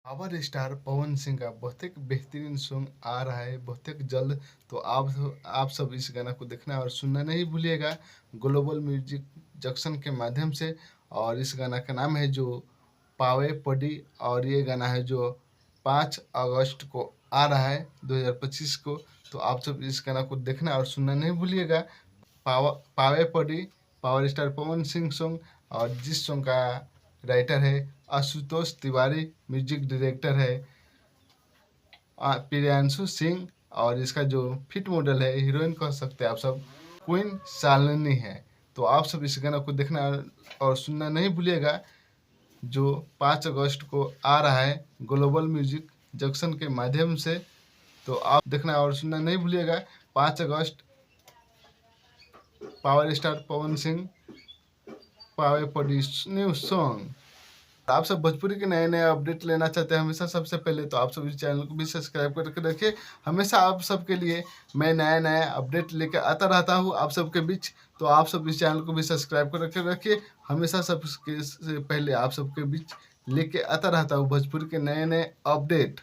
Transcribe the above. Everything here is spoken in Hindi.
पावर स्टार पवन सिंह का बहुत एक बेहतरीन सॉन्ग आ रहा है बहुत एक जल्द। तो आप सब इस गाना को देखना और सुनना नहीं भूलिएगा ग्लोबल म्यूजिक जंक्शन के माध्यम से। और इस गाना का नाम है जो पावे पडी। और ये गाना है जो 5 अगस्त को आ रहा है 2025 को। तो आप सब इस गाना को देखना और सुनना नहीं भूलिएगा। पावे पडी power star Pawan Singh song. और जिस सॉन्ग का राइटर है आशुतोष तिवारी, म्यूजिक डायरेक्टर है प्रियांशु सिंह। और इसका जो फिट मॉडल है हीरोइन कह सकते हैं आप सब क्वीन शालिनी है। तो आप सब इस गाना को देखना और सुनना नहीं भूलिएगा जो 5 अगस्त को आ रहा है ग्लोबल म्यूजिक जंक्शन के माध्यम से। तो आप देखना और सुनना नहीं भूलिएगा 5 अगस्त पावर स्टार पवन सिंह पावे प्रोड्यूस न्यू सॉन्ग। आप सब भोजपुरी के नए नए अपडेट लेना चाहते हैं हमेशा सबसे पहले, तो आप सब इस चैनल को भी सब्सक्राइब करके रखिए। हमेशा आप सबके लिए मैं नया नया अपडेट लेकर आता रहता हूँ आप सबके बीच। तो आप सब इस चैनल को भी सब्सक्राइब करके रखिए। हमेशा सबके से पहले आप सबके बीच लेके आता रहता हूँ भोजपुरी के नए नए अपडेट।